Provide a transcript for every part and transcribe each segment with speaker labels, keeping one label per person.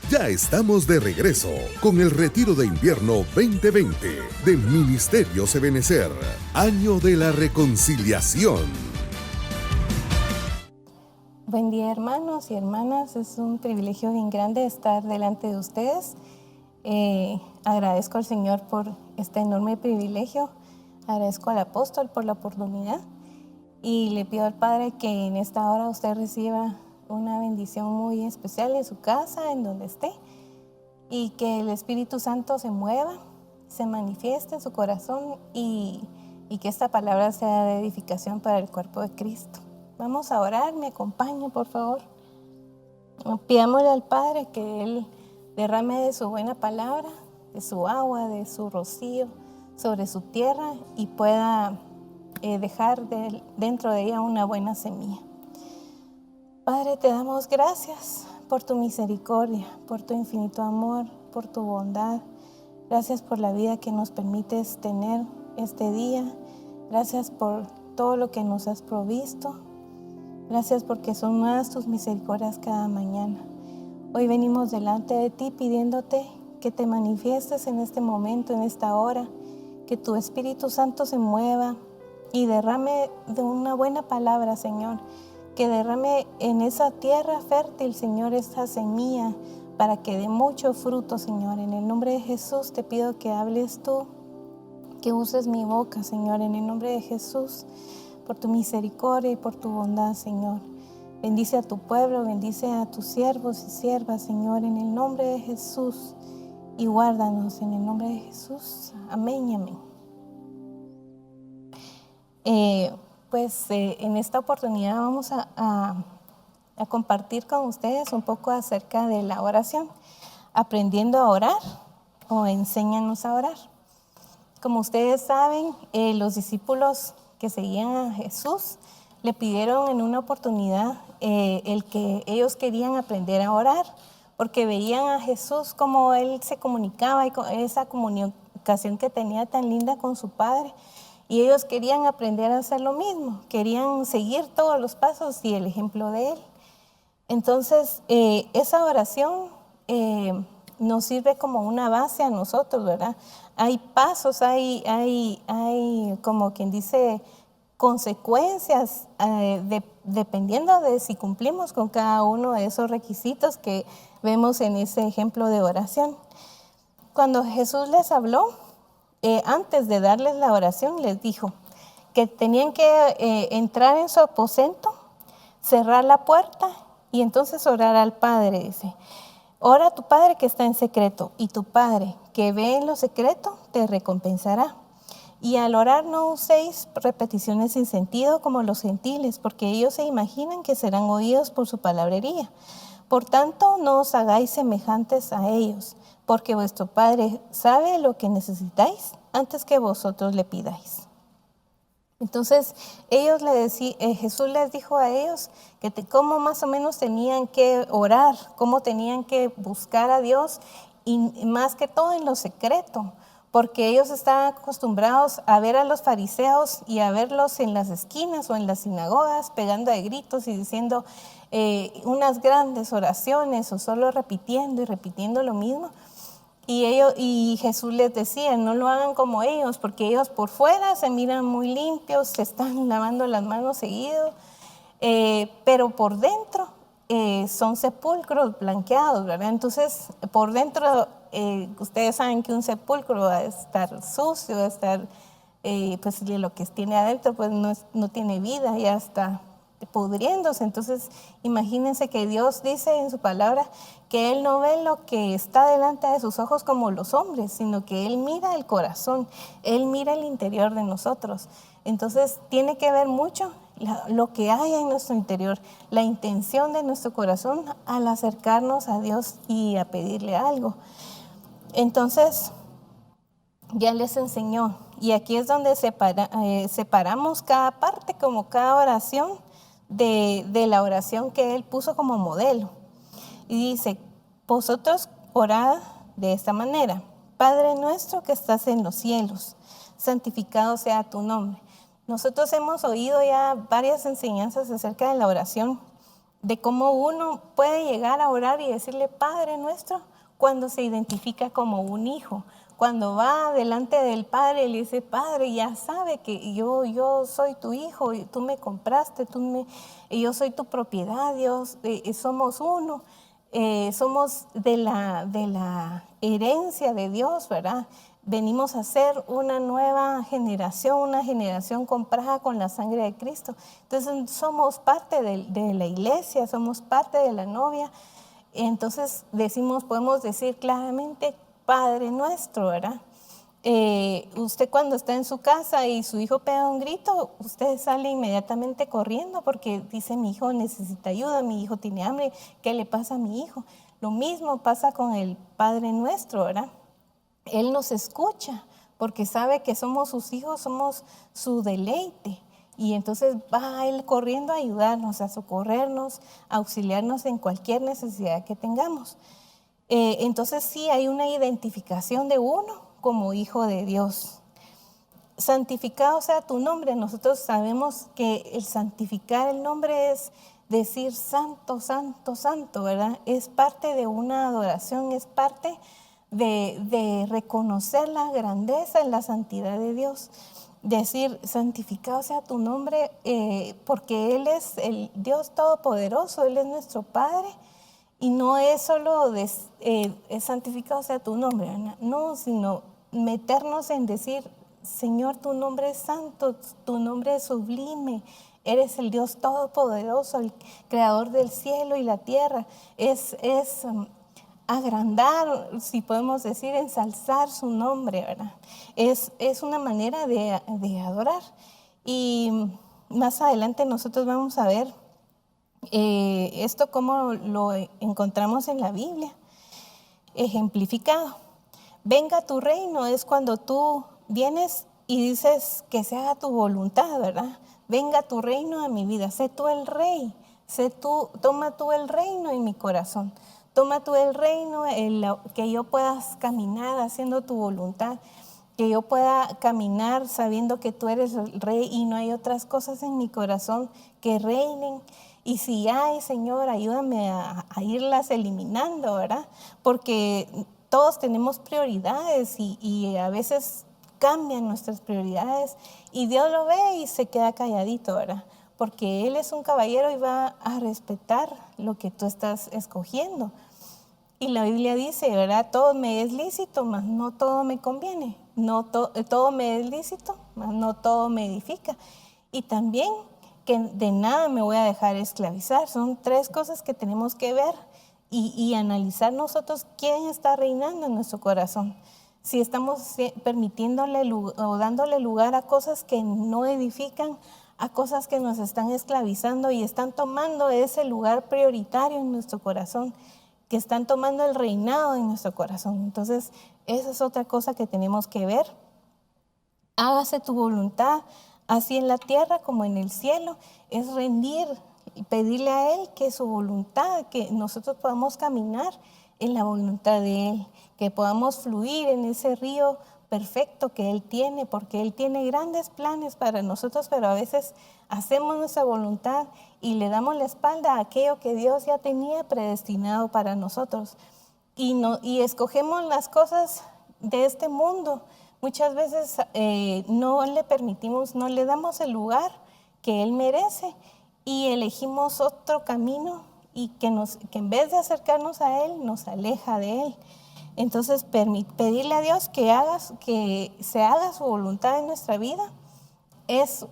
Speaker 1: Ya estamos de regreso con el Retiro de Invierno 2020 de Ministerios Ebenecer, Año de la Reconciliación.
Speaker 2: Buen día, hermanos y hermanas. Es un privilegio bien grande estar delante de ustedes. Agradezco al Señor por este enorme privilegio. Agradezco al apóstol por la oportunidad. Y le pido al Padre que en esta hora usted reciba una bendición muy especial en su casa, en donde esté. Y que el Espíritu Santo se mueva, se manifieste en su corazón y que esta palabra sea de edificación para el cuerpo de Cristo. Vamos a orar, me acompaña, por favor. Pidámosle al Padre que Él derrame de su buena palabra, de su agua, de su rocío sobre su tierra y pueda dejar dentro de ella una buena semilla. Padre, te damos gracias por tu misericordia, por tu infinito amor, por tu bondad. Gracias por la vida que nos permites tener este día. Gracias por todo lo que nos has provisto. Gracias porque son nuevas tus misericordias cada mañana. Hoy venimos delante de ti pidiéndote que te manifiestes en este momento, en esta hora, que tu Espíritu Santo se mueva y derrame de una buena palabra, Señor, que derrame en esa tierra fértil, Señor, esa semilla para que dé mucho fruto, Señor. En el nombre de Jesús te pido que hables tú, que uses mi boca, Señor, en el nombre de Jesús, por tu misericordia y por tu bondad, Señor. Bendice a tu pueblo, bendice a tus siervos y siervas, Señor, en el nombre de Jesús, y guárdanos en el nombre de Jesús. Amén y amén. En esta oportunidad vamos a compartir con ustedes un poco acerca de la oración, aprendiendo a orar o enséñanos a orar. Como ustedes saben, los discípulos que seguían a Jesús le pidieron en una oportunidad el que ellos querían aprender a orar, porque veían a Jesús como Él se comunicaba y con esa comunicación que tenía tan linda con su Padre. Y ellos querían aprender a hacer lo mismo, querían seguir todos los pasos y el ejemplo de Él. Entonces, esa oración nos sirve como una base a nosotros, ¿verdad? Hay pasos, hay como quien dice, consecuencias dependiendo de si cumplimos con cada uno de esos requisitos que vemos en ese ejemplo de oración. Cuando Jesús les habló, antes de darles la oración, les dijo que tenían que entrar en su aposento, cerrar la puerta y entonces orar al Padre. Dice, ora a tu Padre que está en secreto, y tu Padre que ve en lo secreto te recompensará. Y al orar no uséis repeticiones sin sentido como los gentiles, porque ellos se imaginan que serán oídos por su palabrería. Por tanto, no os hagáis semejantes a ellos, porque vuestro Padre sabe lo que necesitáis antes que vosotros le pidáis. Entonces, Jesús les dijo a ellos cómo más o menos tenían que orar, cómo tenían que buscar a Dios, y más que todo en lo secreto, porque ellos estaban acostumbrados a ver a los fariseos y a verlos en las esquinas o en las sinagogas pegando de gritos y diciendo unas grandes oraciones o solo repitiendo y repitiendo lo mismo. Y Jesús les decía, no lo hagan como ellos, porque ellos por fuera se miran muy limpios, se están lavando las manos seguido, pero por dentro son sepulcros blanqueados, ¿verdad? Entonces, por dentro, ustedes saben que un sepulcro va a estar sucio, va a estar, pues lo que tiene adentro pues no tiene vida, ya está pudriéndose. Entonces, imagínense que Dios dice en su palabra que Él no ve lo que está delante de sus ojos como los hombres, sino que Él mira el corazón, Él mira el interior de nosotros. Entonces, tiene que ver mucho lo que hay en nuestro interior, la intención de nuestro corazón al acercarnos a Dios y a pedirle algo. Entonces, ya les enseñó, y aquí es donde separamos cada parte, como cada oración de la oración que Él puso como modelo. Y dice, vosotros orad de esta manera: Padre nuestro que estás en los cielos, santificado sea tu nombre. Nosotros hemos oído ya varias enseñanzas acerca de la oración de cómo uno puede llegar a orar y decirle Padre nuestro cuando se identifica como un hijo. Cuando va delante del Padre y le dice, Padre, ya sabe que yo soy tu hijo, y tú me compraste, y yo soy tu propiedad, Dios, somos uno, somos de la herencia de Dios, ¿verdad? Venimos a ser una nueva generación, una generación comprada con la sangre de Cristo. Entonces somos parte de la iglesia, somos parte de la novia. Entonces podemos decir claramente, Padre nuestro, ¿verdad? Usted cuando está en su casa y su hijo pega un grito, usted sale inmediatamente corriendo porque dice, mi hijo necesita ayuda, mi hijo tiene hambre, ¿qué le pasa a mi hijo? Lo mismo pasa con el Padre nuestro, ¿verdad? Él nos escucha porque sabe que somos sus hijos, somos su deleite. Y entonces va Él corriendo a ayudarnos, a socorrernos, a auxiliarnos en cualquier necesidad que tengamos. Entonces sí hay una identificación de uno como hijo de Dios. Santificado sea tu nombre. Nosotros sabemos que el santificar el nombre es decir santo, santo, santo, ¿verdad? Es parte de una adoración, es parte de reconocer la grandeza y la santidad de Dios. Decir, santificado sea tu nombre, porque Él es el Dios Todopoderoso, Él es nuestro Padre, y no es solo santificado sea tu nombre, Ana. No, sino meternos en decir, Señor, tu nombre es santo, tu nombre es sublime, eres el Dios Todopoderoso, el creador del cielo y la tierra. Es agrandar, si podemos decir, ensalzar su nombre, ¿verdad? Es una manera de adorar. Y más adelante nosotros vamos a ver esto cómo lo encontramos en la Biblia, ejemplificado. Venga tu reino es cuando tú vienes y dices que se haga tu voluntad, ¿verdad? Venga tu reino a mi vida, sé tú el rey, toma tú el reino en mi corazón. Toma tú el reino, que yo pueda caminar haciendo tu voluntad, que yo pueda caminar sabiendo que tú eres el rey y no hay otras cosas en mi corazón que reinen. Y si hay, Señor, ayúdame a irlas eliminando, ¿verdad? Porque todos tenemos prioridades y a veces cambian nuestras prioridades y Dios lo ve y se queda calladito, ¿verdad? Porque Él es un caballero y va a respetar lo que tú estás escogiendo. Y la Biblia dice, ¿verdad? Todo me es lícito, mas no todo me conviene. Todo me es lícito, mas no todo me edifica. Y también que de nada me voy a dejar esclavizar. Son tres cosas que tenemos que ver y analizar nosotros quién está reinando en nuestro corazón. Si estamos permitiéndole o dándole lugar a cosas que no edifican, a cosas que nos están esclavizando y están tomando ese lugar prioritario en nuestro corazón, que están tomando el reinado en nuestro corazón. Entonces, esa es otra cosa que tenemos que ver. Hágase tu voluntad, así en la tierra como en el cielo. Es rendir y pedirle a Él que su voluntad, que nosotros podamos caminar en la voluntad de Él, que podamos fluir en ese río perfecto que Él tiene, porque Él tiene grandes planes para nosotros, pero a veces hacemos nuestra voluntad y le damos la espalda a aquello que Dios ya tenía predestinado para nosotros. Y escogemos las cosas de este mundo. Muchas veces no le permitimos, no le damos el lugar que Él merece y elegimos otro camino y que en vez de acercarnos a Él, nos aleja de Él. Entonces, pedirle a Dios que se haga su voluntad en nuestra vida es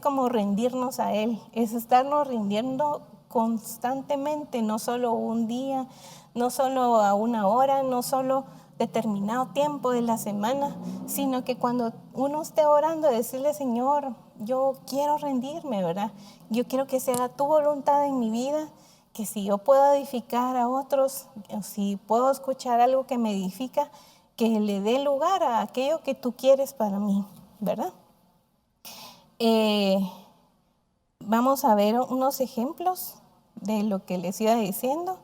Speaker 2: como rendirnos a Él, es estarnos rindiendo constantemente, no solo un día, no solo a una hora, no solo determinado tiempo de la semana, sino que cuando uno esté orando, decirle, Señor, yo quiero rendirme, ¿verdad? Yo quiero que se haga tu voluntad en mi vida, que si yo puedo edificar a otros, o si puedo escuchar algo que me edifica, que le dé lugar a aquello que tú quieres para mí, ¿verdad? Vamos a ver unos ejemplos de lo que les iba diciendo.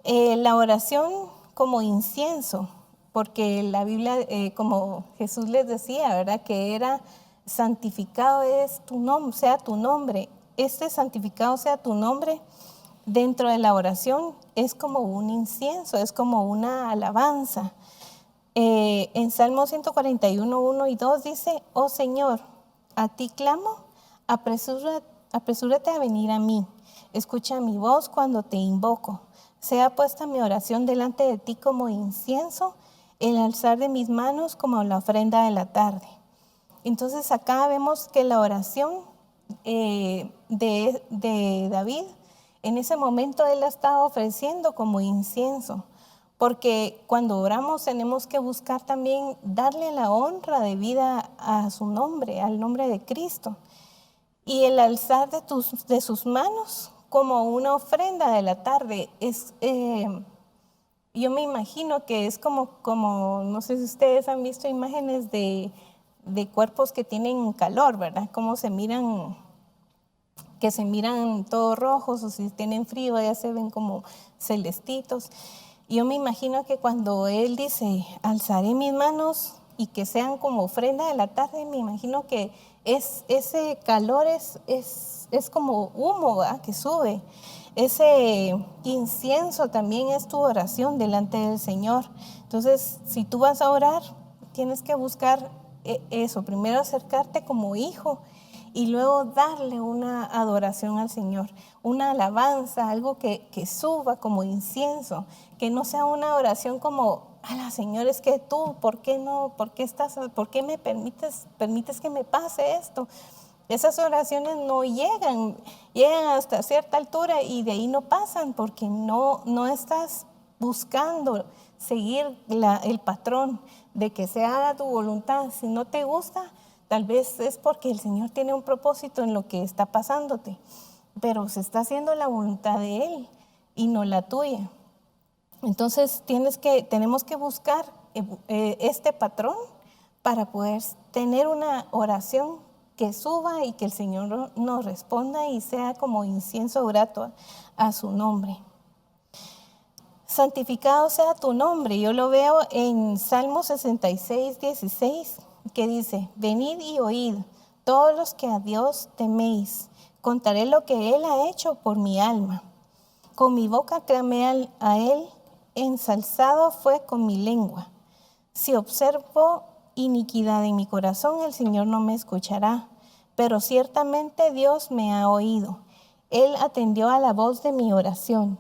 Speaker 2: La oración como incienso, porque la Biblia, como Jesús les decía, ¿verdad? Que era santificado es tu nombre, sea tu nombre. santificado sea tu nombre, dentro de la oración es como un incienso, es como una alabanza. En Salmo 141, 1 y 2 dice: oh Señor, a ti clamo, apresúrate a venir a mí. Escucha mi voz cuando te invoco. Sea puesta mi oración delante de ti como incienso, el alzar de mis manos como la ofrenda de la tarde. Entonces acá vemos que la oración de David, en ese momento él la estaba ofreciendo como incienso, porque cuando oramos tenemos que buscar también darle la honra de vida a su nombre, al nombre de Cristo. Y el alzar de sus manos como una ofrenda de la tarde yo me imagino que es como, no sé si ustedes han visto imágenes de cuerpos que tienen calor, ¿verdad? Cómo se miran, que se miran todos rojos, o si tienen frío ya se ven como celestitos. Yo me imagino que cuando él dice, alzaré mis manos y que sean como ofrenda de la tarde, me imagino que ese calor es como humo, ¿verdad?, que sube. Ese incienso también es tu oración delante del Señor. Entonces, si tú vas a orar, tienes que buscar eso. Primero acercarte como hijo y luego darle una adoración al Señor, una alabanza, algo que suba como incienso, que no sea una oración como: ala, Señor, es que tú, ¿por qué no? ¿Por qué me permites que me pase esto? Esas oraciones no llegan hasta cierta altura y de ahí no pasan, porque no estás buscando seguir el patrón de que se haga tu voluntad. Si no te gusta, tal vez es porque el Señor tiene un propósito en lo que está pasándote, pero se está haciendo la voluntad de Él y no la tuya. Entonces tenemos que buscar este patrón para poder tener una oración que suba y que el Señor nos responda y sea como incienso grato a su nombre. Santificado sea tu nombre. Yo lo veo en Salmo 66, 16, que dice: venid y oíd, todos los que a Dios teméis, contaré lo que Él ha hecho por mi alma. Con mi boca clamé a Él, ensalzado fue con mi lengua. Si observo iniquidad en mi corazón, el Señor no me escuchará, pero ciertamente Dios me ha oído. Él atendió a la voz de mi oración.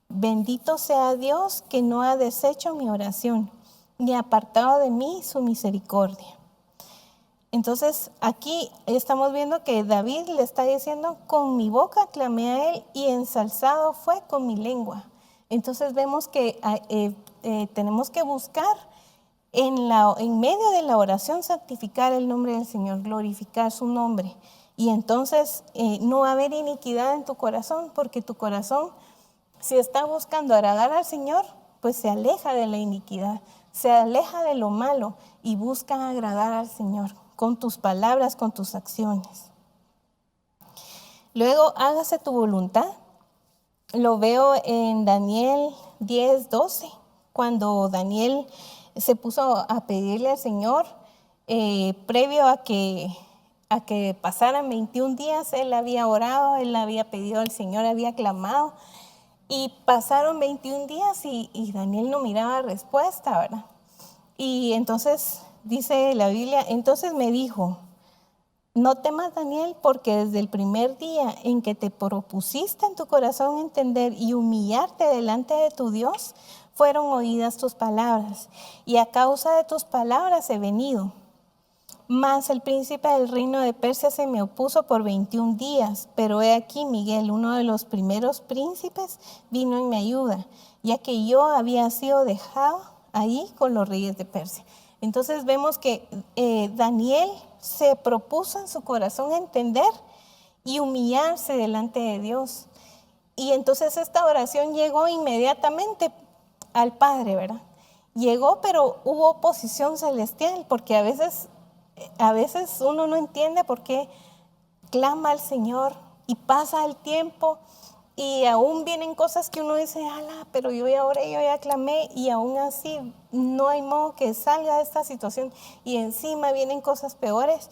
Speaker 2: Bendito sea Dios, que no ha deshecho mi oración, ni apartado de mí su misericordia. Entonces aquí estamos viendo que David le está diciendo: con mi boca clamé a Él y ensalzado fue con mi lengua. Entonces vemos que tenemos que buscar en medio de la oración santificar el nombre del Señor, glorificar su nombre. Y entonces no va a haber iniquidad en tu corazón, porque tu corazón, si está buscando agradar al Señor, pues se aleja de la iniquidad, se aleja de lo malo y busca agradar al Señor con tus palabras, con tus acciones. Luego, hágase tu voluntad. Lo veo en Daniel 10, 12, cuando Daniel se puso a pedirle al Señor, previo a que pasaran 21 días, él había orado, él había pedido al Señor, había clamado, y pasaron 21 días y Daniel no miraba respuesta, ¿verdad? Y entonces dice la Biblia, entonces me dijo: no temas, Daniel, porque desde el primer día en que te propusiste en tu corazón entender y humillarte delante de tu Dios, fueron oídas tus palabras, y a causa de tus palabras he venido. Mas el príncipe del reino de Persia se me opuso por 21 días, pero he aquí Miguel, uno de los primeros príncipes, vino en mi ayuda, ya que yo había sido dejado ahí con los reyes de Persia. Entonces vemos que Daniel se propuso en su corazón entender y humillarse delante de Dios. Y entonces esta oración llegó inmediatamente al Padre, ¿verdad? Llegó, pero hubo oposición celestial, porque a veces uno no entiende por qué clama al Señor y pasa el tiempo y aún vienen cosas que uno dice: ala, pero yo ya oré, yo ya clamé, y aún así no hay modo que salga de esta situación y encima vienen cosas peores.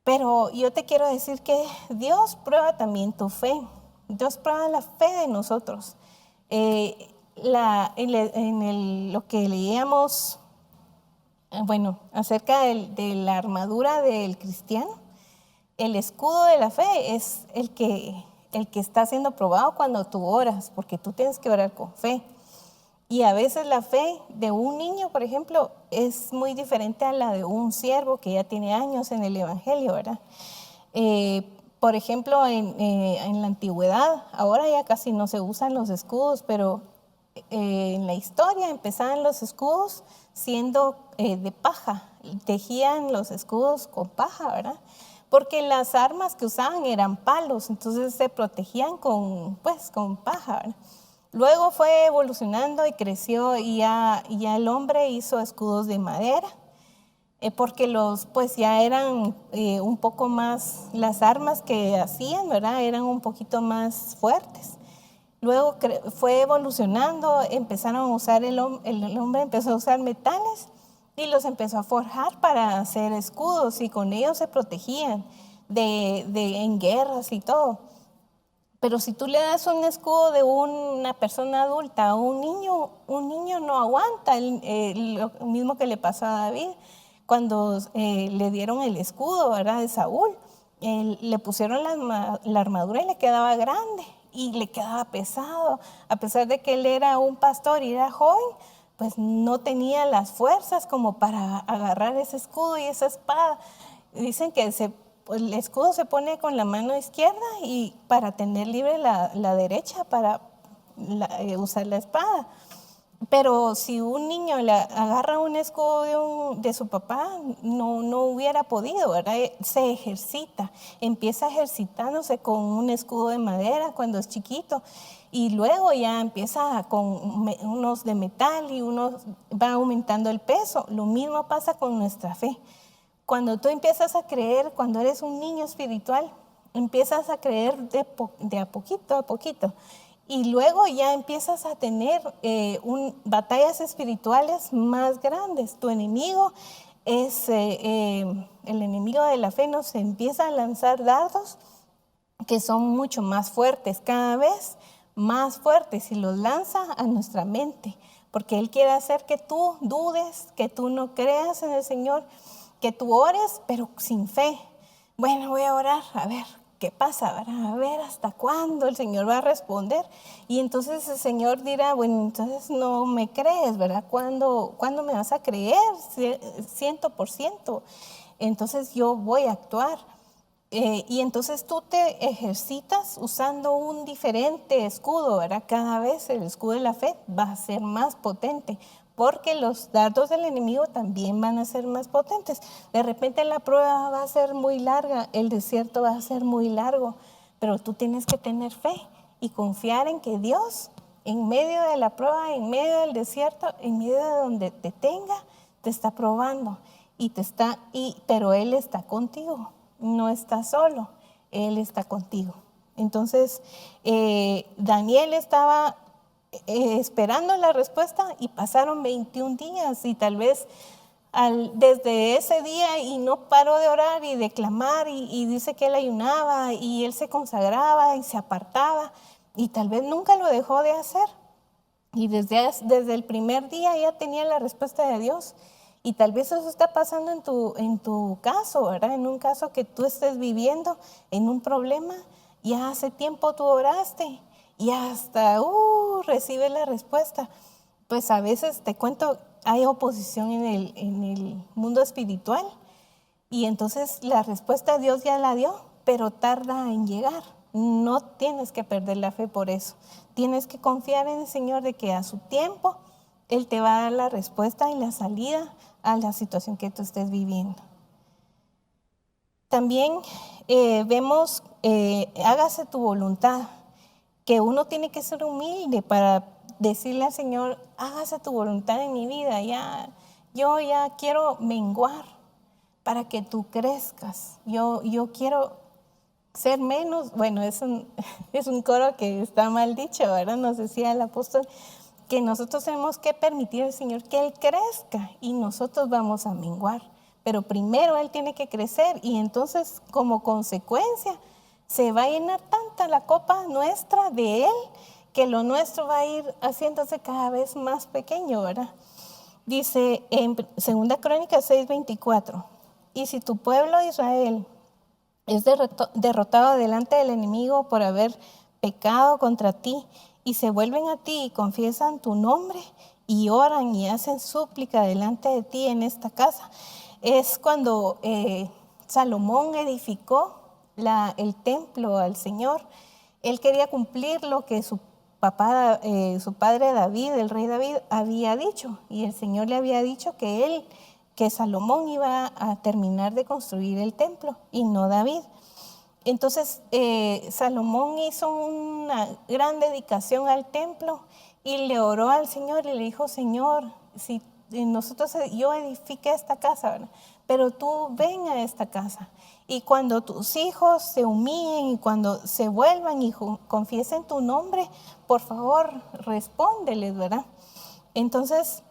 Speaker 2: Pero yo te quiero decir que Dios prueba también tu fe. Dios prueba la fe de nosotros. Lo que leíamos, acerca de la armadura del cristiano, el escudo de la fe es el que está siendo probado cuando tú oras, porque tú tienes que orar con fe. Y a veces la fe de un niño, por ejemplo, es muy diferente a la de un siervo que ya tiene años en el evangelio, ¿verdad? Por ejemplo, en la antigüedad, ahora ya casi no se usan los escudos, pero en la historia empezaban los escudos siendo de paja. Tejían los escudos con paja, ¿verdad? Porque las armas que usaban eran palos, entonces se protegían con paja, ¿verdad? Luego fue evolucionando y creció y ya el hombre hizo escudos de madera, porque ya eran un poco más, las armas que hacían, ¿verdad? Eran un poquito más fuertes. Luego fue evolucionando, empezaron a usar el hombre empezó a usar metales y los empezó a forjar para hacer escudos, y con ellos se protegían en guerras y todo. Pero si tú le das un escudo de una persona adulta a un niño no aguanta. Lo mismo que le pasó a David cuando le dieron el escudo, ¿verdad?, de Saúl. Le pusieron la armadura y le quedaba grande y le quedaba pesado. A pesar de que él era un pastor y era joven, pues no tenía las fuerzas como para agarrar ese escudo y esa espada. Dicen que el escudo se pone con la mano izquierda y para tener libre la derecha para usar la espada. Pero si un niño le agarra un escudo de su papá, no hubiera podido, ¿verdad? Se ejercita, empieza ejercitándose con un escudo de madera cuando es chiquito, y luego ya empieza con unos de metal y va aumentando el peso. Lo mismo pasa con nuestra fe. Cuando tú empiezas a creer, cuando eres un niño espiritual, empiezas a creer de a poquito a poquito. Y luego ya empiezas a tener batallas espirituales más grandes. Tu enemigo el enemigo de la fe, nos empieza a lanzar dardos que son mucho más fuertes, cada vez más fuertes, y los lanza a nuestra mente, porque Él quiere hacer que tú dudes, que tú no creas en el Señor, que tú ores, pero sin fe. Bueno, voy a orar, a ver qué pasa, ¿verdad? A ver hasta cuándo el Señor va a responder. Y entonces el Señor dirá, bueno, entonces no me crees, ¿verdad? ¿Cuándo me vas a creer? 100%. Entonces yo voy a actuar. Y entonces tú te ejercitas usando un diferente escudo, ¿verdad? Cada vez el escudo de la fe va a ser más potente, porque los dardos del enemigo también van a ser más potentes. De repente la prueba va a ser muy larga, el desierto va a ser muy largo, pero tú tienes que tener fe y confiar en que Dios, en medio de la prueba, en medio del desierto, en medio de donde te tenga, te está probando pero Él está contigo, no está solo, Él está contigo. Entonces, Daniel estaba esperando la respuesta y pasaron 21 días y tal vez desde ese día y no paró de orar y de clamar y dice que él ayunaba y él se consagraba y se apartaba y tal vez nunca lo dejó de hacer, y desde el primer día ya tenía la respuesta de Dios. Y tal vez eso está pasando en tu caso, ¿verdad? En un caso que tú estés viviendo, en un problema, ya hace tiempo tú oraste y hasta recibe la respuesta. Pues a veces, te cuento, hay oposición en el mundo espiritual, y entonces la respuesta Dios ya la dio, pero tarda en llegar. No tienes que perder la fe por eso. Tienes que confiar en el Señor de que a su tiempo Él te va a dar la respuesta y la salida a la situación que tú estés viviendo. También vemos, hágase tu voluntad, que uno tiene que ser humilde para decirle al Señor, hágase tu voluntad en mi vida, yo ya quiero menguar para que tú crezcas, yo quiero ser menos. Bueno, es un coro que está mal dicho, ¿verdad? Nos decía el apóstol que nosotros tenemos que permitir al Señor que Él crezca y nosotros vamos a menguar, pero primero él tiene que crecer y entonces como consecuencia se va a llenar tanta la copa nuestra de él que lo nuestro va a ir haciéndose cada vez más pequeño, ¿verdad? Dice en 2 Crónicas 6:24, y si tu pueblo Israel es derrotado delante del enemigo por haber pecado contra ti y se vuelven a ti y confiesan tu nombre y oran y hacen súplica delante de ti en esta casa. Es cuando Salomón edificó el templo al Señor. Él quería cumplir lo que su padre David, el rey David, había dicho. Y el Señor le había dicho que Salomón iba a terminar de construir el templo y no David. Entonces Salomón hizo una gran dedicación al templo y le oró al Señor y le dijo: Señor, si yo edifiqué esta casa, ¿verdad? Pero tú ven a esta casa. Y cuando tus hijos se humillen y cuando se vuelvan y confiesen tu nombre, por favor, respóndeles, ¿verdad? Entonces,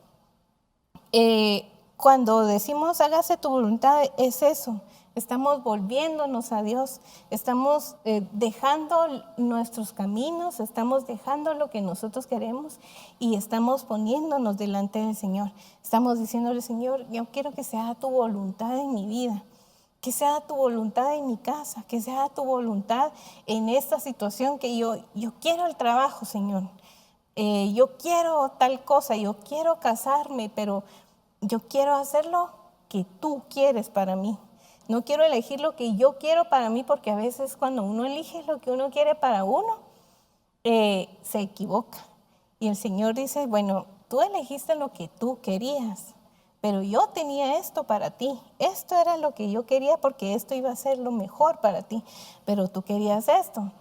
Speaker 2: cuando decimos hágase tu voluntad, es eso. Estamos volviéndonos a Dios, estamos dejando nuestros caminos, estamos dejando lo que nosotros queremos y estamos poniéndonos delante del Señor. Estamos diciéndole: Señor, yo quiero que sea tu voluntad en mi vida, que sea tu voluntad en mi casa, que sea tu voluntad en esta situación que yo quiero el trabajo, Señor. Yo quiero tal cosa, yo quiero casarme, pero yo quiero hacer lo que tú quieres para mí. No quiero elegir lo que yo quiero para mí, porque a veces cuando uno elige lo que uno quiere para uno, se equivoca. Y el Señor dice: bueno, tú elegiste lo que tú querías, pero yo tenía esto para ti. Esto era lo que yo quería porque esto iba a ser lo mejor para ti, pero tú querías esto.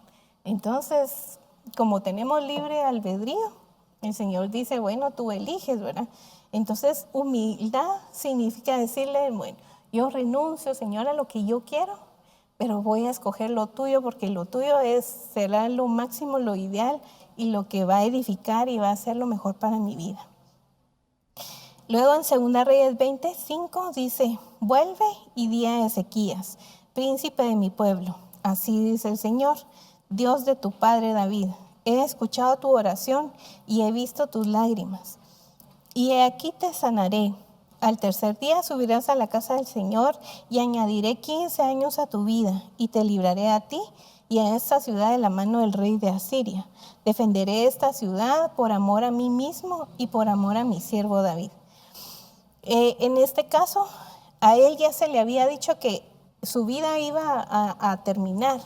Speaker 2: Entonces, como tenemos libre albedrío, el Señor dice: bueno, tú eliges, ¿verdad? Entonces, humildad significa decirle: bueno, yo renuncio, Señor, a lo que yo quiero, pero voy a escoger lo tuyo porque lo tuyo será lo máximo, lo ideal y lo que va a edificar y va a ser lo mejor para mi vida. Luego en 2 Reyes 25 dice: vuelve y di a Ezequías, príncipe de mi pueblo. Así dice el Señor, Dios de tu padre David: he escuchado tu oración y he visto tus lágrimas. Y he aquí te sanaré. Al tercer día subirás a la casa del Señor y añadiré 15 años a tu vida y te libraré a ti y a esta ciudad de la mano del rey de Asiria. Defenderé esta ciudad por amor a mí mismo y por amor a mi siervo David. En este caso, a él ya se le había dicho que su vida iba a terminar.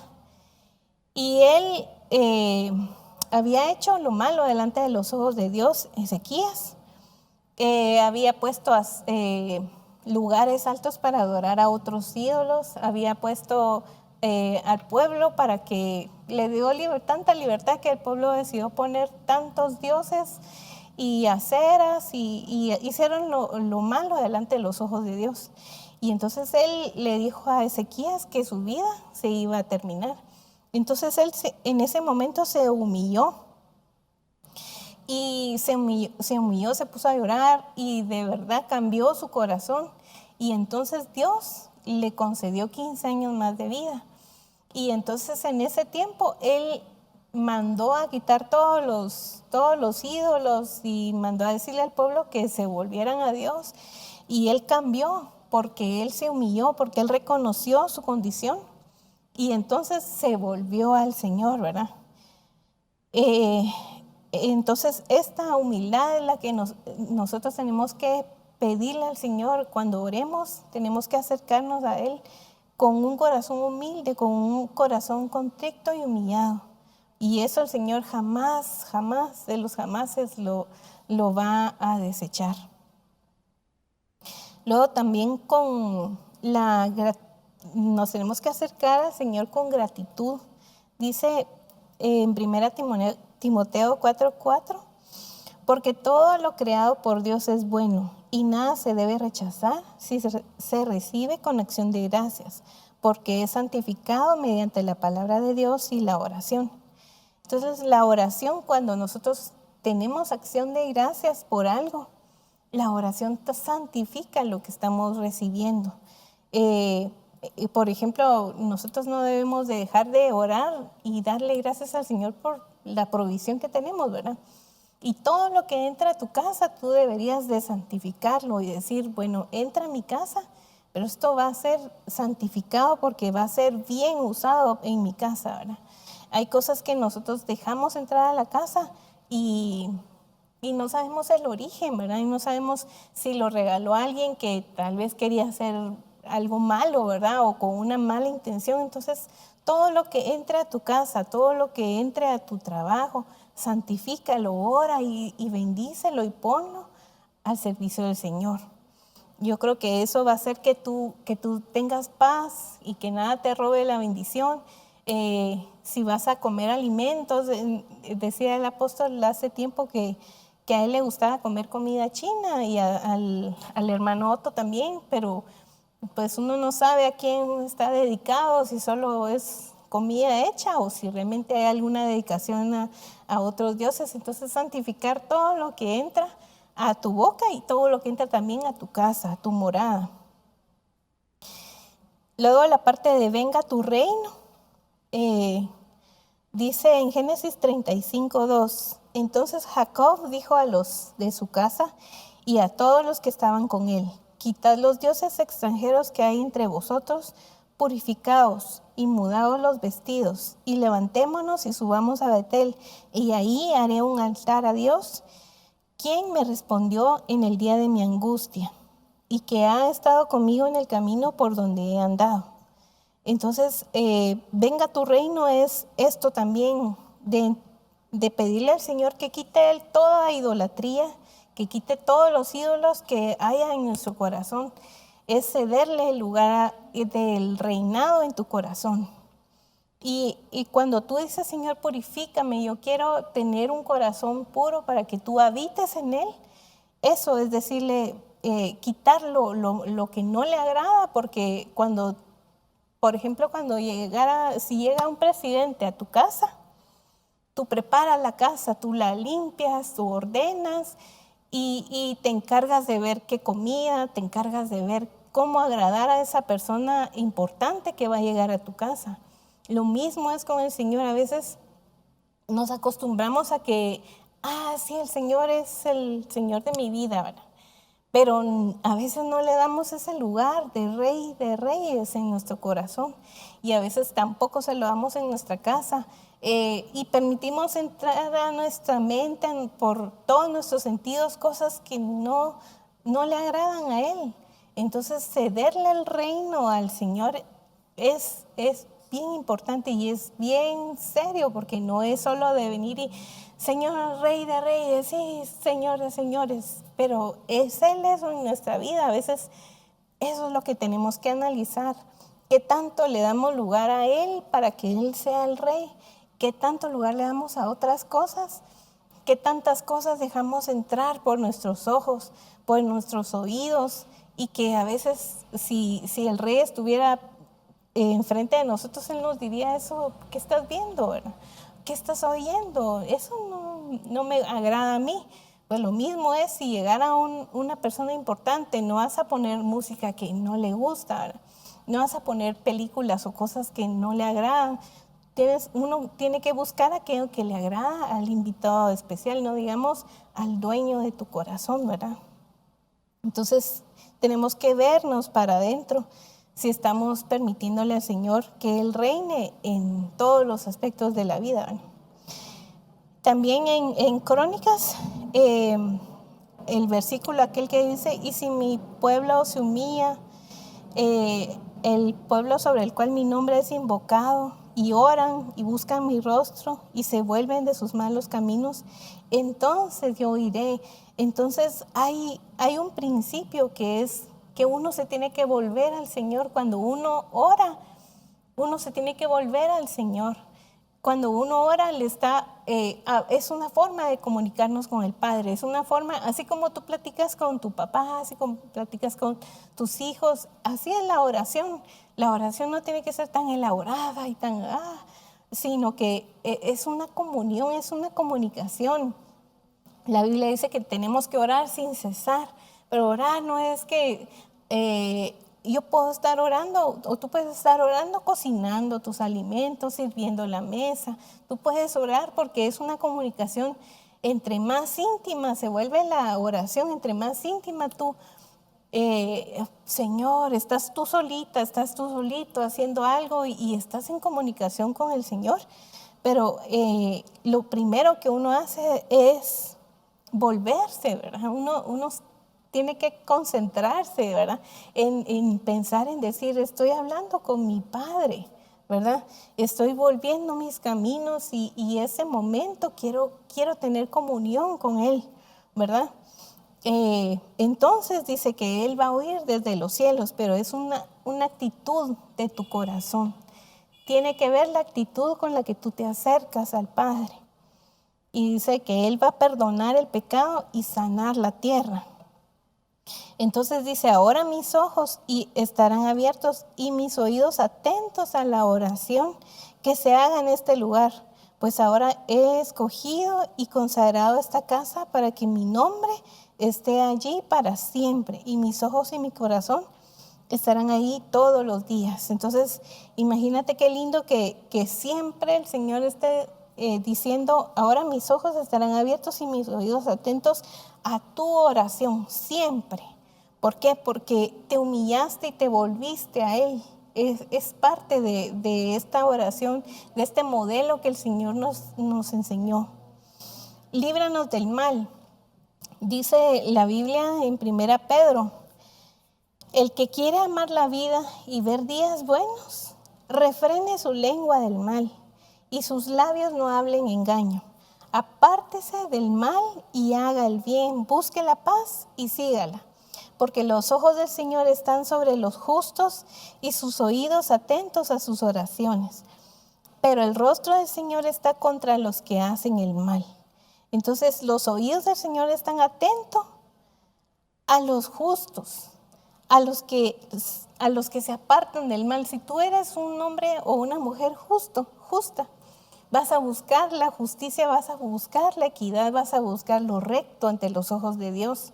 Speaker 2: Y él había hecho lo malo delante de los ojos de Dios. Ezequías había puesto lugares altos para adorar a otros ídolos, había puesto al pueblo para que le dio tanta libertad que el pueblo decidió poner tantos dioses y aceras y hicieron lo malo delante de los ojos de Dios. Y entonces él le dijo a Ezequías que su vida se iba a terminar. Entonces él en ese momento se humilló. Y se humilló, se puso a llorar y de verdad cambió su corazón. Y entonces Dios le concedió 15 años más de vida. Y entonces en ese tiempo él mandó a quitar todos los ídolos y mandó a decirle al pueblo que se volvieran a Dios. Y él cambió porque él se humilló, porque él reconoció su condición. Y entonces se volvió al Señor, ¿verdad? Entonces esta humildad es la que nosotros tenemos que pedirle al Señor. Cuando oremos tenemos que acercarnos a Él con un corazón humilde, con un corazón contrito y humillado. Y eso el Señor jamás, jamás de los jamases lo va a desechar. Luego también nos tenemos que acercar al Señor con gratitud. Dice en 1 Timoteo 4:4, porque todo lo creado por Dios es bueno y nada se debe rechazar si se recibe con acción de gracias, porque es santificado mediante la palabra de Dios y la oración. Entonces la oración, cuando nosotros tenemos acción de gracias por algo, La oración santifica lo que estamos recibiendo. Por ejemplo, nosotros no debemos de dejar de orar y darle gracias al Señor por la provisión que tenemos, ¿verdad? Y todo lo que entra a tu casa, tú deberías de santificarlo y decir, bueno, entra a mi casa, pero esto va a ser santificado porque va a ser bien usado en mi casa, ¿verdad? Hay cosas que nosotros dejamos entrar a la casa y no sabemos el origen, ¿verdad? Y no sabemos si lo regaló alguien que tal vez quería hacer algo malo, ¿verdad? O con una mala intención. Entonces, todo lo que entre a tu casa, todo lo que entre a tu trabajo, santifícalo, ora y bendícelo y ponlo al servicio del Señor. Yo creo que eso va a hacer que tú tengas paz y que nada te robe la bendición. Si vas a comer alimentos, decía el apóstol hace tiempo que a él le gustaba comer comida china y al hermano Otto también, pero pues uno no sabe a quién está dedicado, si solo es comida hecha o si realmente hay alguna dedicación a otros dioses. Entonces santificar todo lo que entra a tu boca y todo lo que entra también a tu casa, a tu morada. Luego la parte de venga tu reino, dice en Génesis 35:2, entonces Jacob dijo a los de su casa y a todos los que estaban con él, quitad los dioses extranjeros que hay entre vosotros, purificaos y mudaos los vestidos, y levantémonos y subamos a Betel, y ahí haré un altar a Dios, quien me respondió en el día de mi angustia, y que ha estado conmigo en el camino por donde he andado. Entonces, venga tu reino es esto también, de pedirle al Señor que quite Él toda idolatría, que quite todos los ídolos que haya en nuestro corazón. Es cederle el lugar del reinado en tu corazón. Y cuando tú dices, Señor, purifícame, yo quiero tener un corazón puro para que tú habites en él, eso es decirle, quitar lo que no le agrada, porque cuando, por ejemplo, si llega un presidente a tu casa, tú preparas la casa, tú la limpias, tú ordenas y te encargas de ver qué comida, te encargas de ver cómo agradar a esa persona importante que va a llegar a tu casa. Lo mismo es con el Señor. A veces nos acostumbramos a que, sí, el Señor es el Señor de mi vida, ¿verdad? Pero a veces no le damos ese lugar de Rey de Reyes en nuestro corazón y a veces tampoco se lo damos en nuestra casa. Y permitimos entrar a nuestra mente por todos nuestros sentidos cosas que no le agradan a Él. Entonces cederle el reino al Señor es bien importante y es bien serio, porque no es solo de venir y Señor Rey de Reyes, sí, Señor de Señores, pero es Él eso en nuestra vida. A veces eso es lo que tenemos que analizar. ¿Qué tanto le damos lugar a Él para que Él sea el Rey? ¿Qué tanto lugar le damos a otras cosas? ¿Qué tantas cosas dejamos entrar por nuestros ojos, por nuestros oídos? Y que a veces si el Rey estuviera enfrente de nosotros, Él nos diría eso, ¿qué estás viendo, verdad? ¿Qué estás oyendo? Eso no me agrada a mí. Pues lo mismo es si llegara una persona importante, no vas a poner música que no le gusta, ¿verdad? No vas a poner películas o cosas que no le agradan. Uno tiene que buscar aquello que le agrada al invitado especial, no digamos al dueño de tu corazón, ¿verdad? Entonces tenemos que vernos para adentro si estamos permitiéndole al Señor que Él reine en todos los aspectos de la vida, ¿verdad? También en Crónicas, el versículo aquel que dice, y si mi pueblo se humilla, el pueblo sobre el cual mi nombre es invocado, y oran y buscan mi rostro y se vuelven de sus malos caminos, entonces yo oiré. Entonces hay un principio que es que uno se tiene que volver al Señor. Cuando uno ora, uno se tiene que volver al Señor. Cuando uno ora, es una forma de comunicarnos con el Padre. Es una forma, así como tú platicas con tu papá, así como platicas con tus hijos, así es la oración. La oración no tiene que ser tan elaborada y sino que es una comunión, es una comunicación. La Biblia dice que tenemos que orar sin cesar, pero orar no es que yo puedo estar orando o tú puedes estar orando cocinando tus alimentos, sirviendo la mesa. Tú puedes orar porque es una comunicación. Entre más íntima se vuelve la oración, entre más íntima tú, Señor, estás tú solita, estás tú solito haciendo algo y estás en comunicación con el Señor. Pero lo primero que uno hace es volverse, ¿verdad? Uno tiene que concentrarse, ¿verdad? En pensar, en decir, estoy hablando con mi Padre, ¿verdad? Estoy volviendo mis caminos y ese momento quiero tener comunión con Él, ¿verdad? Entonces dice que Él va a oír desde los cielos, pero es una actitud de tu corazón. Tiene que ver la actitud con la que tú te acercas al Padre. Y dice que Él va a perdonar el pecado y sanar la tierra. Entonces dice, ahora mis ojos estarán abiertos y mis oídos atentos a la oración que se haga en este lugar. Pues ahora he escogido y consagrado esta casa para que mi nombre esté allí para siempre. Y mis ojos y mi corazón estarán ahí todos los días. Entonces, imagínate qué lindo que siempre el Señor esté diciendo, ahora mis ojos estarán abiertos y mis oídos atentos a tu oración, siempre. ¿Por qué? Porque te humillaste y te volviste a Él. Es parte de esta oración, de este modelo que el Señor nos enseñó. Líbranos del mal. Dice la Biblia en 1 Pedro, el que quiere amar la vida y ver días buenos, refrene su lengua del mal y sus labios no hablen engaño. Apártese del mal y haga el bien, busque la paz y sígala. Porque los ojos del Señor están sobre los justos y sus oídos atentos a sus oraciones. Pero el rostro del Señor está contra los que hacen el mal. Entonces los oídos del Señor están atentos a los justos, a los que se apartan del mal. Si tú eres un hombre o una mujer justa, vas a buscar la justicia, vas a buscar la equidad, vas a buscar lo recto ante los ojos de Dios.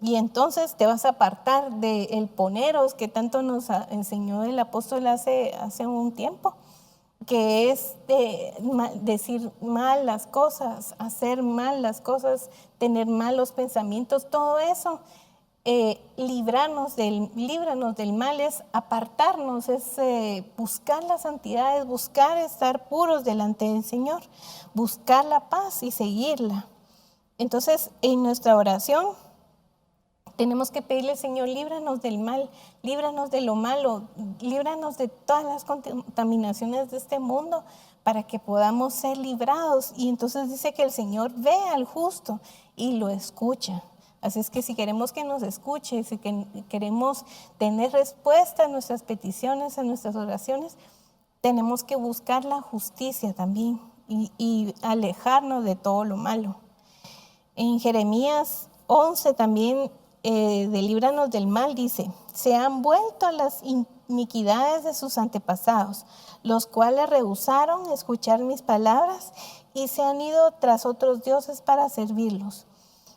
Speaker 2: Y entonces te vas a apartar del poneros que tanto nos enseñó el apóstol hace un tiempo, que es decir mal las cosas, hacer mal las cosas, tener malos pensamientos, todo eso. Líbranos del mal es apartarnos, es buscar la santidad, es buscar estar puros delante del Señor, buscar la paz y seguirla. Entonces, en nuestra oración tenemos que pedirle, Señor, líbranos del mal, líbranos de lo malo, líbranos de todas las contaminaciones de este mundo para que podamos ser librados. Y entonces dice que el Señor ve al justo y lo escucha. Así es que si queremos que nos escuche, si queremos tener respuesta a nuestras peticiones, a nuestras oraciones, tenemos que buscar la justicia también y alejarnos de todo lo malo. En Jeremías 11 también, de líbranos del mal, dice, se han vuelto a las iniquidades de sus antepasados, los cuales rehusaron escuchar mis palabras y se han ido tras otros dioses para servirlos.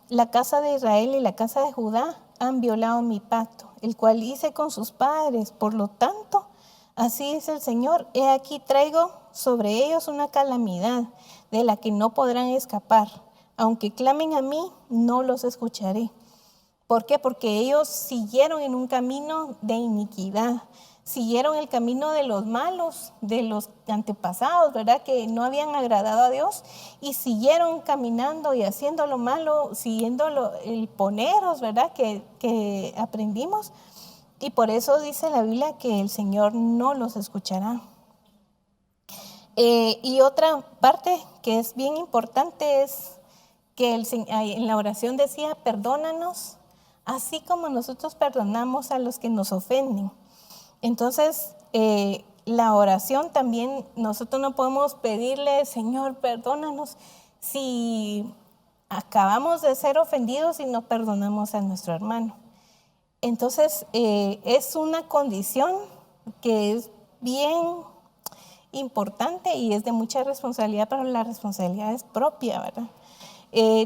Speaker 2: La casa de Israel y la casa de Judá han violado mi pacto, el cual hice con sus padres. Por lo tanto, así dice el Señor, he aquí traigo sobre ellos una calamidad de la que no podrán escapar. Aunque clamen a mí, no los escucharé. ¿Por qué? Porque ellos siguieron en un camino de iniquidad, siguieron el camino de los malos, de los antepasados, ¿verdad? Que no habían agradado a Dios y siguieron caminando y haciendo lo malo, siguiendo el poneros, ¿verdad? Que aprendimos. Y por eso dice la Biblia que el Señor no los escuchará. Y otra parte que es bien importante es que en la oración decía, perdónanos, así como nosotros perdonamos a los que nos ofenden. Entonces, la oración también, nosotros no podemos pedirle, Señor, perdónanos, si acabamos de ser ofendidos y no perdonamos a nuestro hermano. Entonces, es una condición que es bien importante y es de mucha responsabilidad, pero la responsabilidad es propia, ¿verdad?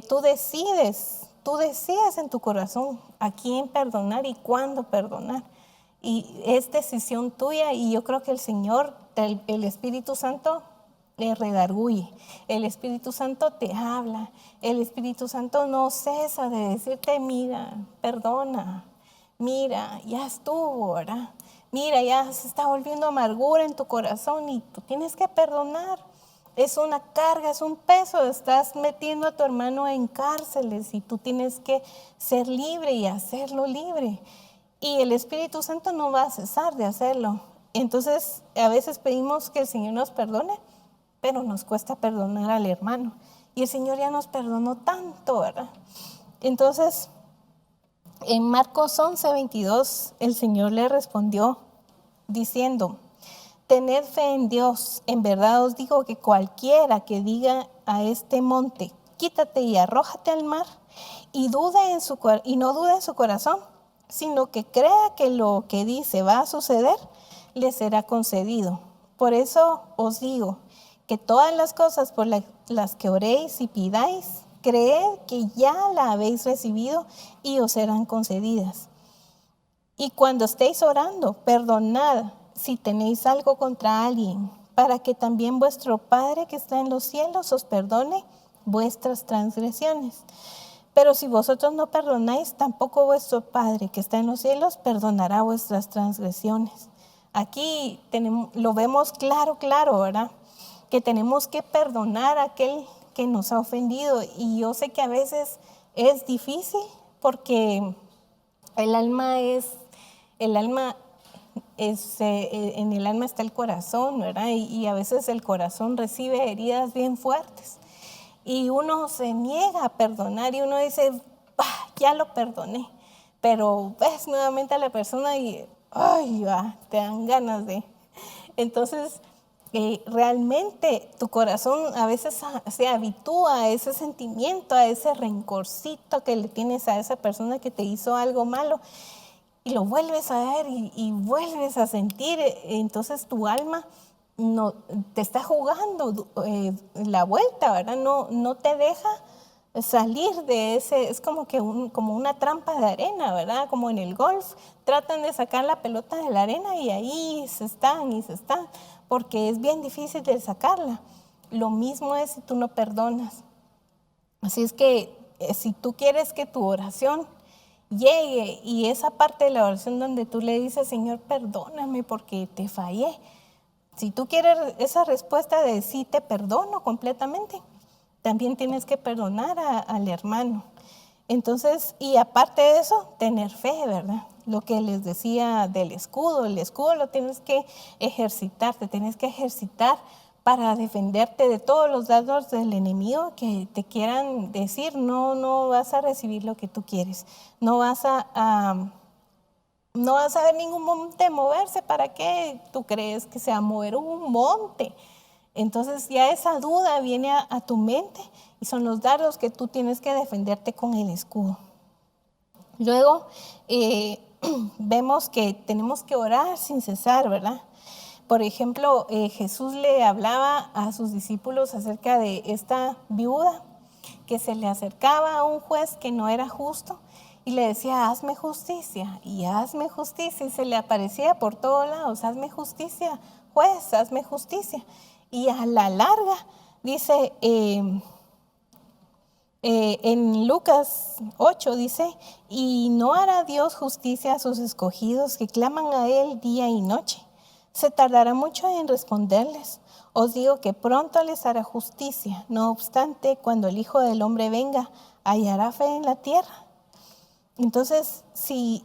Speaker 2: Tú decides en tu corazón a quién perdonar y cuándo perdonar. Y es decisión tuya, y yo creo que el Señor, el Espíritu Santo, le redarguye. El Espíritu Santo te habla. El Espíritu Santo no cesa de decirte, mira, perdona. Mira, ya estuvo, ¿verdad? Mira, ya se está volviendo amargura en tu corazón y tú tienes que perdonar. Es una carga, es un peso. Estás metiendo a tu hermano en cárceles y tú tienes que ser libre y hacerlo libre. Y el Espíritu Santo no va a cesar de hacerlo. Entonces, a veces pedimos que el Señor nos perdone, pero nos cuesta perdonar al hermano. Y el Señor ya nos perdonó tanto, ¿verdad? Entonces, en Marcos 11:22, el Señor le respondió diciendo, tened fe en Dios. En verdad os digo que cualquiera que diga a este monte, quítate y arrójate al mar, y no dude en su corazón, sino que crea que lo que dice va a suceder, le será concedido. Por eso os digo que todas las cosas por las que oréis y pidáis, creed que ya la habéis recibido y os serán concedidas. Y cuando estéis orando, perdonad si tenéis algo contra alguien, para que también vuestro Padre que está en los cielos os perdone vuestras transgresiones. Pero si vosotros no perdonáis, tampoco vuestro Padre que está en los cielos perdonará vuestras transgresiones. Aquí lo vemos claro, ¿verdad? Que tenemos que perdonar a aquel que nos ha ofendido. Y yo sé que a veces es difícil porque en el alma está el corazón, ¿verdad? Y a veces el corazón recibe heridas bien fuertes. Y uno se niega a perdonar y uno dice, ya lo perdoné. Pero ves nuevamente a la persona y, te dan ganas de... Entonces, realmente tu corazón a veces se habitúa a ese sentimiento, a ese rencorcito que le tienes a esa persona que te hizo algo malo. Y lo vuelves a ver y vuelves a sentir. Entonces tu alma no te está jugando la vuelta, ¿verdad? No te deja salir de ese, es como una trampa de arena, ¿verdad? Como en el golf, tratan de sacar la pelota de la arena y ahí se están, porque es bien difícil de sacarla. Lo mismo es si tú no perdonas. Así es que si tú quieres que tu oración llegue, y esa parte de la oración donde tú le dices, Señor, perdóname porque te fallé, si tú quieres esa respuesta de sí, te perdono completamente, también tienes que perdonar al hermano. Entonces, y aparte de eso, tener fe, ¿verdad? Lo que les decía del escudo, el escudo lo tienes que ejercitar, te tienes que ejercitar para defenderte de todos los dardos del enemigo que te quieran decir, no vas a recibir lo que tú quieres, no vas a ver ningún monte moverse. ¿Para qué tú crees que se va a mover un monte? Entonces ya esa duda viene a tu mente y son los dardos que tú tienes que defenderte con el escudo. Luego vemos que tenemos que orar sin cesar, ¿verdad? Por ejemplo, Jesús le hablaba a sus discípulos acerca de esta viuda que se le acercaba a un juez que no era justo y le decía, hazme justicia, y se le aparecía por todos lados, hazme justicia, juez, hazme justicia. Y a la larga, dice en Lucas 8, dice, y no hará Dios justicia a sus escogidos que claman a Él día y noche. Se tardará mucho en responderles. Os digo que pronto les hará justicia. No obstante, cuando el Hijo del Hombre venga, ¿hallará fe en la tierra? Entonces, si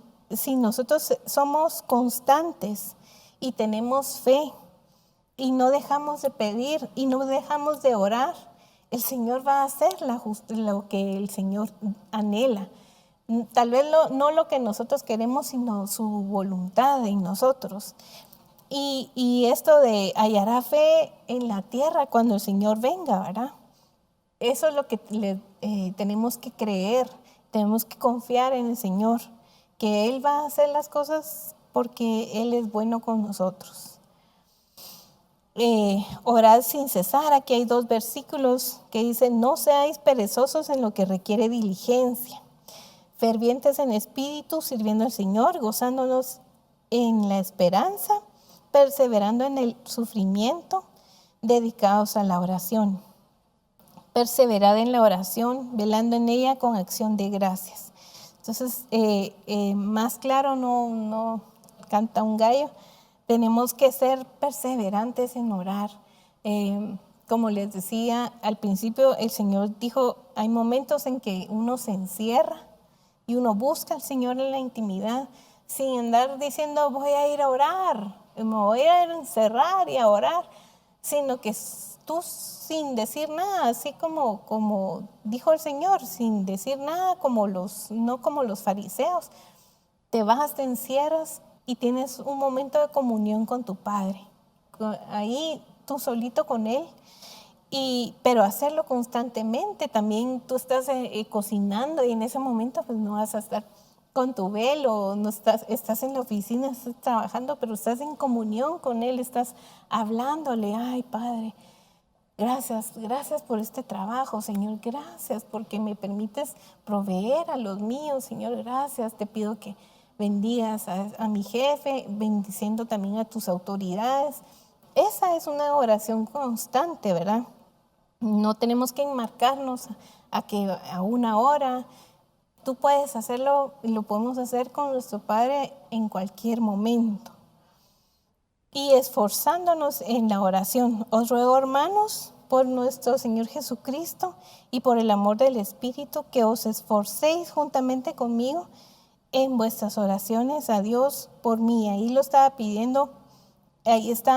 Speaker 2: nosotros somos constantes y tenemos fe y no dejamos de pedir y no dejamos de orar, el Señor va a hacer lo que el Señor anhela. Tal vez no lo que nosotros queremos, sino su voluntad en nosotros. Y esto de hallará fe en la tierra cuando el Señor venga, ¿verdad? Eso es lo que tenemos que creer, tenemos que confiar en el Señor, que Él va a hacer las cosas porque Él es bueno con nosotros. Orad sin cesar. Aquí hay 2 versículos que dicen: no seáis perezosos en lo que requiere diligencia, fervientes en espíritu, sirviendo al Señor, gozándonos en la esperanza, perseverando en el sufrimiento, dedicados a la oración. Perseverad en la oración, velando en ella con acción de gracias. Entonces, más claro no canta un gallo. Tenemos que ser perseverantes en orar. Como les decía al principio, el Señor dijo, hay momentos en que uno se encierra y uno busca al Señor en la intimidad, sin andar diciendo voy a ir a orar, me voy a ir a encerrar y a orar, sino que tú sin decir nada, así como dijo el Señor, sin decir nada, no como los fariseos, te vas, te encierras y tienes un momento de comunión con tu Padre, ahí tú solito con Él. Pero hacerlo constantemente. También tú estás cocinando y en ese momento pues no vas a estar con tu velo, no estás en la oficina, estás trabajando, pero estás en comunión con Él, estás hablándole, ay Padre, gracias por este trabajo, Señor, gracias porque me permites proveer a los míos, Señor, gracias, te pido que bendigas a mi jefe, bendiciendo también a tus autoridades. Esa es una oración constante, ¿verdad? No tenemos que enmarcarnos a una hora. Tú puedes hacerlo y lo podemos hacer con nuestro Padre en cualquier momento. Y esforzándonos en la oración. Os ruego, hermanos, por nuestro Señor Jesucristo y por el amor del Espíritu, que os esforcéis juntamente conmigo en vuestras oraciones a Dios por mí. Ahí estaba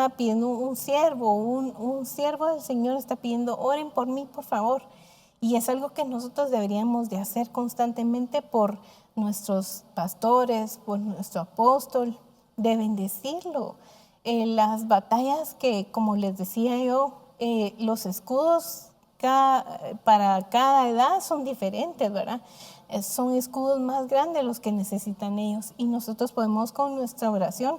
Speaker 2: pidiendo un siervo, un siervo del Señor está pidiendo, oren por mí, por favor. Y es algo que nosotros deberíamos de hacer constantemente por nuestros pastores, por nuestro apóstol, de bendecirlo. Las batallas que, como les decía yo, los escudos para cada edad son diferentes, ¿verdad? Son escudos más grandes los que necesitan ellos. Y nosotros podemos con nuestra oración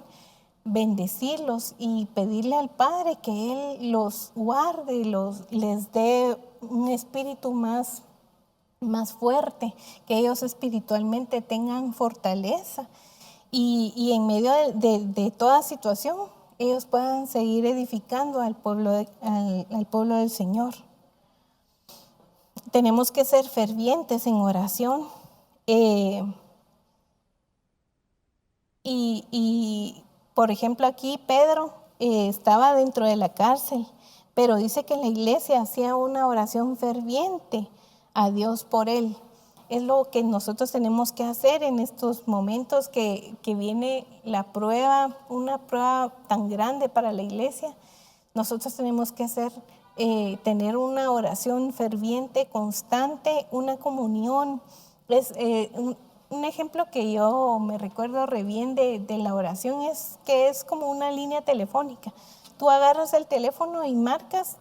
Speaker 2: bendecirlos y pedirle al Padre que Él los guarde, les dé un espíritu más fuerte, que ellos espiritualmente tengan fortaleza y en medio de toda situación ellos puedan seguir edificando al pueblo del Señor. Tenemos que ser fervientes en oración por ejemplo, aquí Pedro estaba dentro de la cárcel, pero dice que la iglesia hacía una oración ferviente a Dios por él. Es lo que nosotros tenemos que hacer en estos momentos que viene la prueba, una prueba tan grande para la iglesia. Nosotros tenemos que tener una oración ferviente, constante, una comunión. Un ejemplo que yo me recuerdo re bien de la oración es que es como una línea telefónica. Tú agarras el teléfono y marcas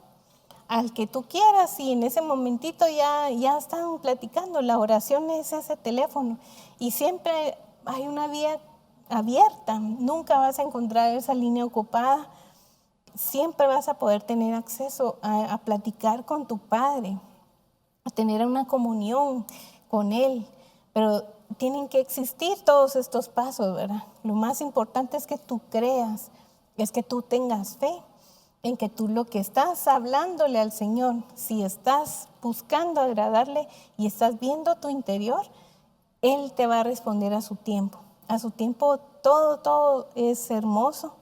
Speaker 2: al que tú quieras y en ese momentito ya están platicando. La oración es ese teléfono y siempre hay una vía abierta. Nunca vas a encontrar esa línea ocupada. Siempre vas a poder tener acceso a platicar con tu Padre, a tener una comunión con Él. Pero tienen que existir todos estos pasos, ¿verdad? Lo más importante es que tú creas, es que tú tengas fe en que tú lo que estás hablándole al Señor, si estás buscando agradarle y estás viendo tu interior, Él te va a responder a su tiempo. A su tiempo todo es hermoso.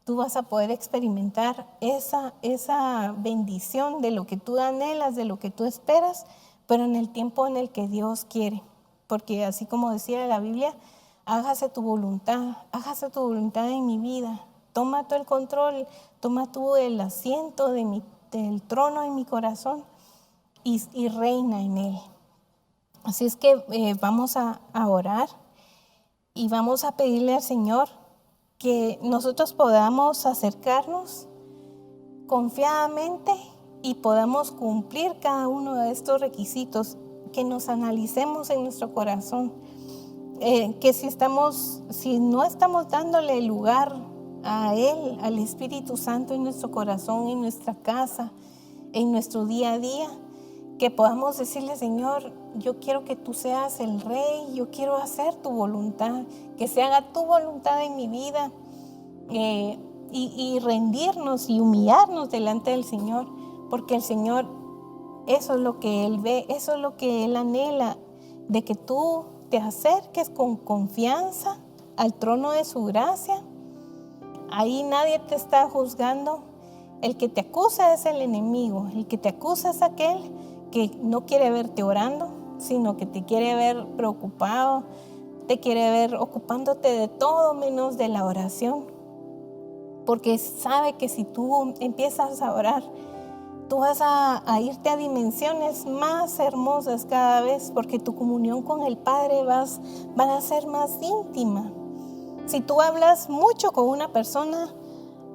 Speaker 2: Tú vas a poder experimentar esa bendición de lo que tú anhelas, de lo que tú esperas, pero en el tiempo en el que Dios quiere. Porque así como decía la Biblia, hágase tu voluntad en mi vida. Toma tú el control, toma tú el asiento del trono en mi corazón y reina en él. Así es que vamos a orar y vamos a pedirle al Señor que nosotros podamos acercarnos confiadamente y podamos cumplir cada uno de estos requisitos, que nos analicemos en nuestro corazón, que si no estamos dándole lugar a Él, al Espíritu Santo en nuestro corazón, en nuestra casa, en nuestro día a día, que podamos decirle: Señor, yo quiero que tú seas el Rey, yo quiero hacer tu voluntad, que se haga tu voluntad en mi vida, y rendirnos y humillarnos delante del Señor, porque el Señor, eso es lo que Él ve, eso es lo que Él anhela, de que tú te acerques con confianza al trono de su gracia. Ahí nadie te está juzgando. El que te acusa es el enemigo. El que te acusa es aquel que no quiere verte orando, sino que te quiere ver preocupado, te quiere ver ocupándote de todo menos de la oración. Porque sabe que si tú empiezas a orar, tú vas a irte a dimensiones más hermosas cada vez, porque tu comunión con el Padre va a ser más íntima. Si tú hablas mucho con una persona,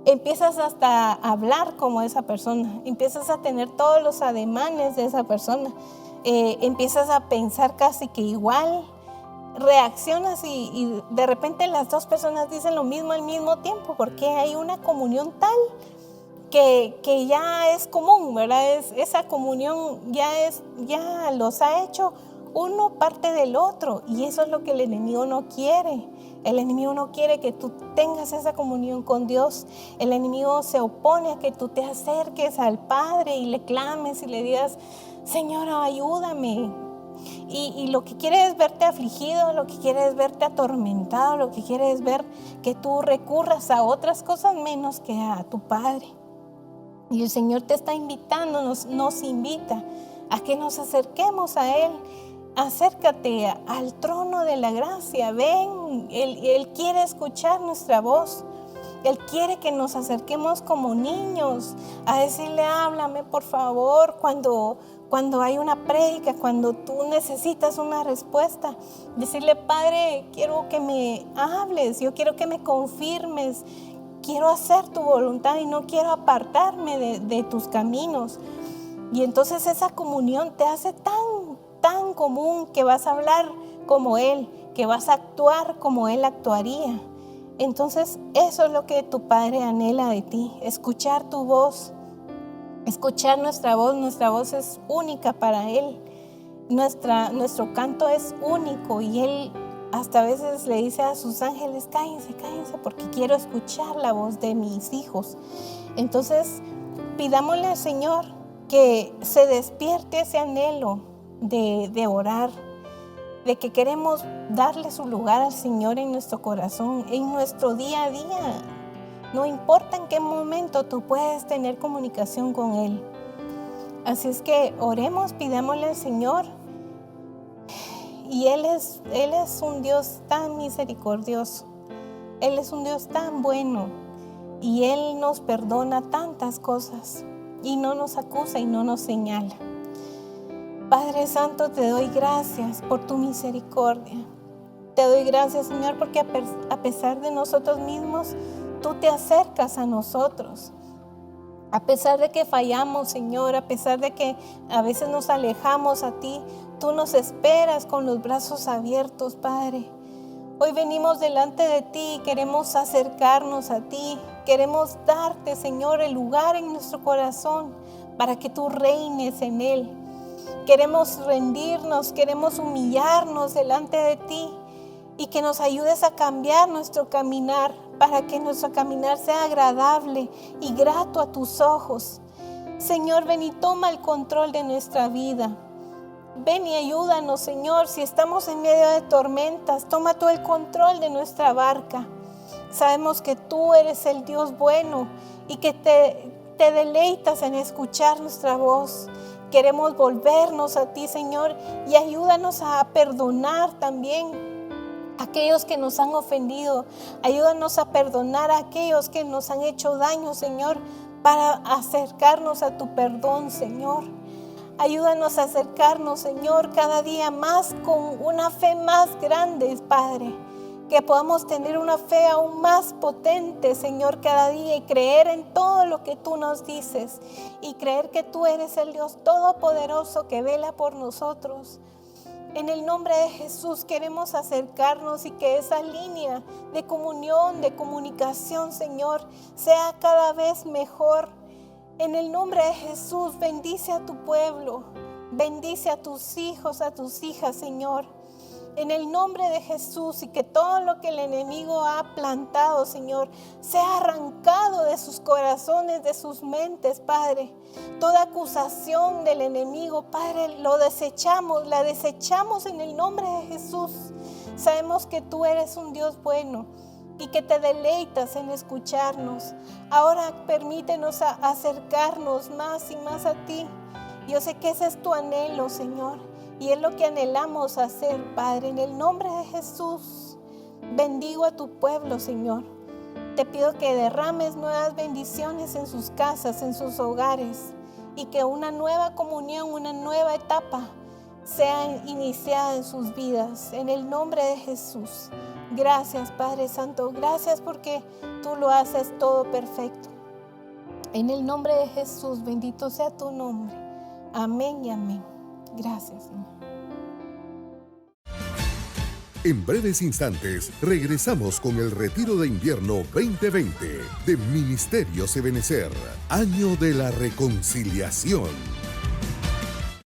Speaker 2: empiezas hasta a hablar como esa persona, empiezas a tener todos los ademanes de esa persona, empiezas a pensar casi que igual, reaccionas y de repente las dos personas dicen lo mismo al mismo tiempo, porque hay una comunión tal que ya es común, ¿verdad? Esa comunión ya los ha hecho uno parte del otro, y eso es lo que el enemigo no quiere. El enemigo no quiere que tú tengas esa comunión con Dios. El enemigo se opone a que tú te acerques al Padre y le clames y le digas: Señor, ayúdame. Y lo que quiere es verte afligido, lo que quiere es verte atormentado, lo que quiere es ver que tú recurras a otras cosas menos que a tu Padre. Y el Señor te está invitando, nos invita a que nos acerquemos a Él. Acércate al trono de la gracia, ven, Él quiere escuchar nuestra voz. Él quiere que nos acerquemos como niños a decirle: háblame por favor, cuando hay una prédica, cuando tú necesitas una respuesta. Decirle: Padre, quiero que me hables, yo quiero que me confirmes, quiero hacer tu voluntad y no quiero apartarme de tus caminos. Y entonces esa comunión te hace tan común que vas a hablar como Él, que vas a actuar como Él actuaría. Entonces eso es lo que tu Padre anhela de ti, escuchar tu voz, escuchar nuestra voz es única para Él. Nuestro canto es único, y Él hasta a veces le dice a sus ángeles: cállense, porque quiero escuchar la voz de mis hijos. Entonces pidámosle al Señor que se despierte ese anhelo de orar, de que queremos darle su lugar al Señor en nuestro corazón, en nuestro día a día. No importa en qué momento tú puedes tener comunicación con Él. Así es que oremos, pidámosle al Señor. Y Él es un Dios tan misericordioso. Él es un Dios tan bueno. Y Él nos perdona tantas cosas. Y no nos acusa y no nos señala. Padre Santo, te doy gracias por tu misericordia. Te doy gracias, Señor, porque a pesar de nosotros mismos, tú te acercas a nosotros. A pesar de que fallamos, Señor, a pesar de que a veces nos alejamos a ti, tú nos esperas con los brazos abiertos, Padre. Hoy venimos delante de ti y queremos acercarnos a ti. Queremos darte, Señor, el lugar en nuestro corazón para que tú reines en él. Queremos rendirnos, queremos humillarnos delante de ti y que nos ayudes a cambiar nuestro caminar para que nuestro caminar sea agradable y grato a tus ojos. Señor, ven y toma el control de nuestra vida. Ven y ayúdanos, Señor, si estamos en medio de tormentas, toma tú el control de nuestra barca. Sabemos que tú eres el Dios bueno y que te deleitas en escuchar nuestra voz. Queremos volvernos a ti, Señor, y ayúdanos a perdonar también a aquellos que nos han ofendido. Ayúdanos a perdonar a aquellos que nos han hecho daño, Señor, para acercarnos a tu perdón, Señor. Ayúdanos a acercarnos, Señor, cada día más con una fe más grande, Padre. Que podamos tener una fe aún más potente, Señor, cada día y creer en todo lo que tú nos dices y creer que tú eres el Dios todopoderoso que vela por nosotros. En el nombre de Jesús queremos acercarnos y que esa línea de comunión, de comunicación, Señor, sea cada vez mejor. En el nombre de Jesús, bendice a tu pueblo, bendice a tus hijos, a tus hijas, Señor. En el nombre de Jesús, y que todo lo que el enemigo ha plantado, Señor, sea arrancado de sus corazones, de sus mentes, Padre. Toda acusación del enemigo, Padre, la desechamos en el nombre de Jesús. Sabemos que tú eres un Dios bueno y que te deleitas en escucharnos. Ahora permítenos acercarnos más y más a ti. Yo sé que ese es tu anhelo, Señor, y es lo que anhelamos hacer, Padre. En el nombre de Jesús, bendigo a tu pueblo, Señor. Te pido que derrames nuevas bendiciones en sus casas, en sus hogares, y que una nueva comunión, una nueva etapa sea iniciada en sus vidas. En el nombre de Jesús. Gracias, Padre Santo. Gracias porque tú lo haces todo perfecto. En el nombre de Jesús, bendito sea tu nombre. Amén y amén. Gracias, Señor.
Speaker 1: En breves instantes regresamos con el Retiro de Invierno 2020 de Ministerios Ebenecer, Año de la Reconciliación.